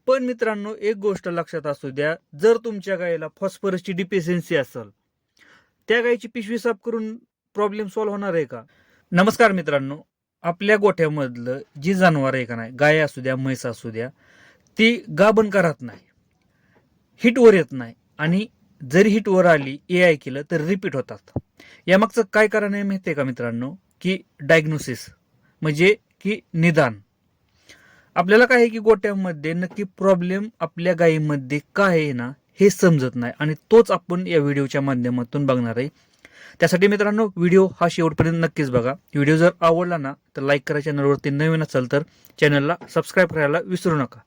पण मित्रांनो, एक गोष्ट लक्षात असू द्या, जर तुमच्या गायीला फॉस्फरसची डिफिशियन्सी असेल, त्या गायीची पिशवी साफ करून प्रॉब्लेम सॉल्व्ह होणार आहे का? नमस्कार मित्रांनो, आपल्या गोठ्यामधलं जी जनावर आहे का नाही, गाय असू द्या म्हैस असू द्या, ती गाभण करत नाही, हिटवर येत नाही आणि जरी हिटवर आली AI केलं तर रिपीट होतात. यामागचं काय कारण आहे माहिती आहे का मित्रांनो? की डायग्नोसिस म्हणजे की निदान. आपल्याला काय आहे की गोट्यामध्ये नक्की प्रॉब्लेम आपल्या गायीमध्ये काय आहे ना हे समजत नाही आणि तोच आपण या व्हिडिओच्या माध्यमातून बघणार आहे. त्यासाठी मित्रांनो, व्हिडिओ हा शेवटपर्यंत नक्कीच बघा. व्हिडिओ जर आवडला ना तर लाईक करा, चॅनलवरती नवीन असेल तर चॅनलला सबस्क्राईब करायला विसरू नका.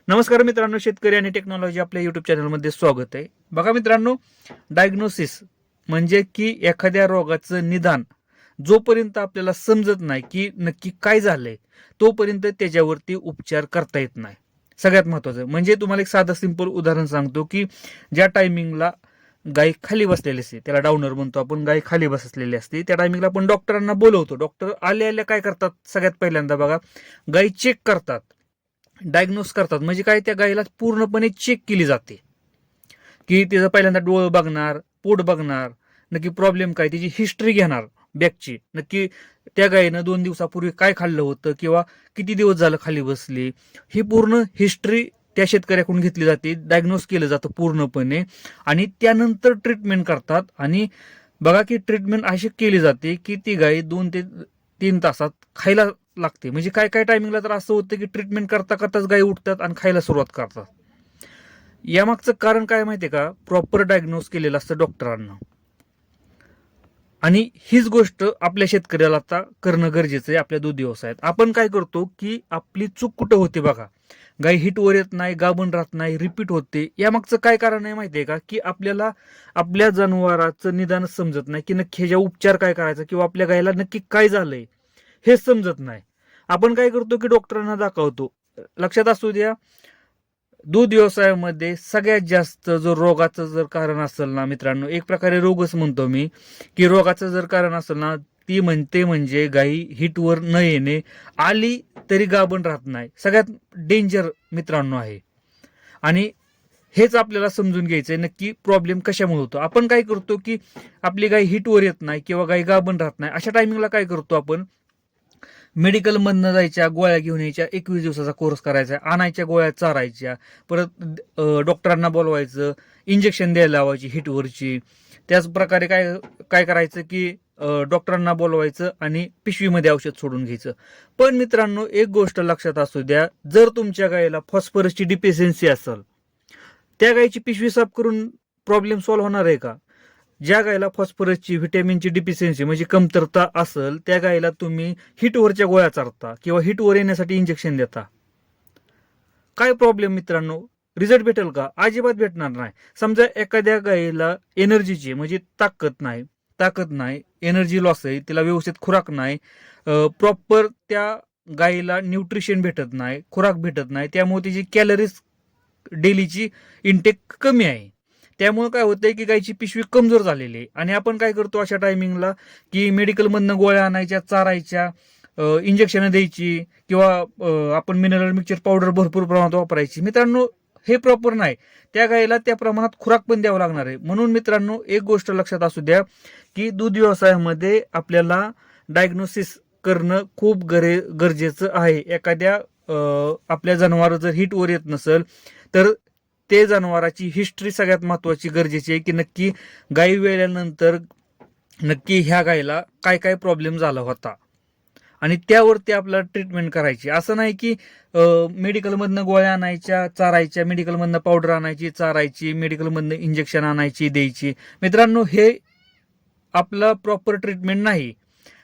नमस्कार मित्रांनो, शेतकरी आणि टेक्नॉलॉजी आपल्या युट्यूब चॅनलमध्ये स्वागत आहे. बघा मित्रांनो, डायग्नोसिस म्हणजे की एखाद्या रोगाचं निदान जोपर्यंत आपल्याला समजत नाही की नक्की काय झालंय तोपर्यंत त्याच्यावरती उपचार करता येत नाही. सगळ्यात महत्वाचं म्हणजे तुम्हाला एक साधं सिंपल उदाहरण सांगतो की ज्या टायमिंगला गाय खाली बसलेली असते, त्याला डाऊनर म्हणतो आपण, गाय खाली बसलेली असते, त्या टायमिंगला आपण डॉक्टरांना बोलवतो. डॉक्टर आले आल्या काय करतात, सगळ्यात पहिल्यांदा बघा गाय चेक करतात, डायग्नोस करतात. म्हणजे काय, त्या गायीला पूर्णपणे चेक केली जाते की तिचं पहिल्यांदा डोळं बघणार, पोट बघणार, नक्की प्रॉब्लेम काय, तिची हिस्ट्री घेणार बॅकची, नक्की त्या गायीनं 2 दिवसापूर्वी काय खाल्लं होतं किंवा किती दिवस झालं खाली बसली, ही पूर्ण हिस्ट्री त्या शेतकऱ्याकडून घेतली जाते, डायग्नोस केलं जातं पूर्णपणे आणि त्यानंतर ट्रीटमेंट करतात. आणि बघा की ट्रीटमेंट अशी केली जाते की ती गाय 2 ते 3 तासात खायला लागते. म्हणजे काय काय टायमिंगला तर असं होतं की ट्रीटमेंट करता करताच गायी उठतात आणि खायला सुरुवात करतात. यामागचं कारण काय माहितीये का, प्रॉपर डायग्नोस केलेलं असतं डॉक्टरांना. आणि हीच गोष्ट आपल्या शेतकऱ्याला आता करणं गरजेचं आहे. आपल्या दूध व्यवसायात आपण काय करतो की आपली चूक कुठं होते बघा, गाय हिटवर येत नाही, गाभण राहत नाही, रिपीट होते. यामागचं काय कारण आहे माहितीये का, की आपल्याला आपल्या जनावराचं निदान समजत नाही की नक्की ह्याच्या उपचार काय करायचा किंवा आपल्या गायला नक्की काय झालंय हे समजत नाही. आपण काय करतो की डॉक्टरांना दाखवतो. लक्षात असू द्या, दूध व्यवसायामध्ये सगळ्यात जास्त जो रोगाचं जर कारण असेल ना मित्रांनो, एक प्रकारे रोगच म्हणतो मी, की रोगाचं जर कारण असेल ना, ती म्हणते म्हणजे गायी हिटवर न येणे, आली तरी गाभण राहत नाही. सगळ्यात डेंजर मित्रांनो आहे. आणि हेच आपल्याला समजून घ्यायचंय नक्की प्रॉब्लेम कशामुळे होतो. आपण काय करतो की आपली गाय हिटवर येत नाही किंवा गाय गाभण राहत नाही, अशा टायमिंगला काय करतो आपण, मेडिकल मधनं जायच्या, गोळ्या घेऊन यायच्या, 21 दिवसाचा कोर्स करायचा, आणायच्या गोळ्या चारायच्या, परत डॉक्टरांना बोलवायचं, इंजेक्शन द्यायला लावायची हिटवरची. त्याच प्रकारे काय काय करायचं की डॉक्टरांना बोलवायचं आणि पिशवीमध्ये औषध सोडून घ्यायचं. पण मित्रांनो, एक गोष्ट लक्षात असू द्या, जर तुमच्या गायीला फॉस्फरसची डिफिशियन्सी असेल, त्या गायीची पिशवी साफ करून प्रॉब्लेम सॉल्व्ह होणार आहे का? ज्या गायीला फॉस्फरसची, व्हिटॅमिनची डिफिशियन्सी म्हणजे कमतरता असेल, त्या गायीला तुम्ही हिटवरच्या गोळ्या चारता किंवा हिटवर येण्यासाठी इंजेक्शन देता, काय प्रॉब्लेम मित्रांनो? रिझल्ट भेटेल का? अजिबात भेटणार नाही. समजा एखाद्या गायीला एनर्जीची म्हणजे ताकद नाही, एनर्जी लॉस आहे, तिला व्यवस्थित खुराक नाही, प्रॉपर त्या गायीला न्यूट्रिशन भेटत नाही, खुराक भेटत नाही, त्यामुळे तिची कॅलरीज डेलीची इंटेक कमी आहे. त्यामुळे काय होतंय की गायची पिशवी कमजोर झालेली आहे. आणि आपण काय करतो अशा टायमिंगला, की मेडिकलमधनं गोळ्या आणायच्या, चारायच्या, इंजेक्शन द्यायची किंवा आपण मिनरल मिक्सचर पावडर भरपूर प्रमाणात वापरायची. मित्रांनो, हे प्रॉपर नाही. त्या गायीला त्या प्रमाणात खुराक पण द्यावं लागणार आहे. म्हणून मित्रांनो, एक गोष्ट लक्षात असू द्या की दूध व्यवसायामध्ये आपल्याला डायग्नोसिस करणं खूप गरजेचं आहे. एखाद्या आपल्या जनावर जर हिटवर येत नसेल तर ते जनावराची हिस्ट्री सगळ्यात महत्वाची गरजेची आहे, की नक्की गायी वेळेनंतर नक्की ह्या गायीला काय काय प्रॉब्लेम झाला होता आणि त्यावरती आपल्याला ट्रीटमेंट करायची. असं नाही की मेडिकलमधनं गोळ्या आणायच्या, चारायच्या, मेडिकलमधनं पावडर आणायची, चारायची, मेडिकलमधनं इंजेक्शन आणायची, द्यायची. मित्रांनो, हे आपलं प्रॉपर ट्रीटमेंट नाही.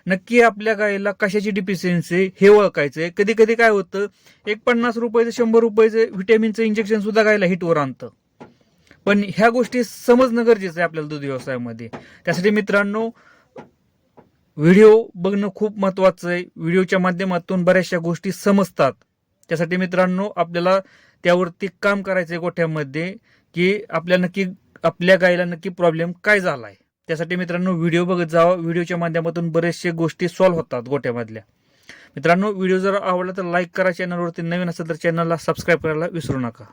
नक्की आपल्या गायीला कशाची डिफिशियन्सी हे ओळखायचंय. कधी कधी काय होतं, एक 50 रुपयाचं 100 रुपयाचं व्हिटॅमिनचं इंजेक्शन सुद्धा गायला हिटवर आणतं. पण ह्या गोष्टी समजणं गरजेचं आहे आपल्याला दूध व्यवसायामध्ये. त्यासाठी मित्रांनो, व्हिडिओ बघणं खूप महत्वाचं आहे. व्हिडिओच्या माध्यमातून बऱ्याचशा गोष्टी समजतात. त्यासाठी मित्रांनो, आपल्याला त्यावरती काम करायचंय गोठ्यामध्ये, की आपल्याला नक्की आपल्या गायीला नक्की प्रॉब्लेम काय झालाय. त्यासाठी मित्रांनो व्हिडिओ बघत जावा. व्हिडिओच्या माध्यमातून बरेचशे गोष्टी सॉल्व्ह होतात गोठ्यामधल्या. मित्रांनो, व्हिडिओ जर आवडला तर लाईक करा, चॅनलवरती नवीन असेल तर चॅनलला सबस्क्राईब करायला विसरू नका.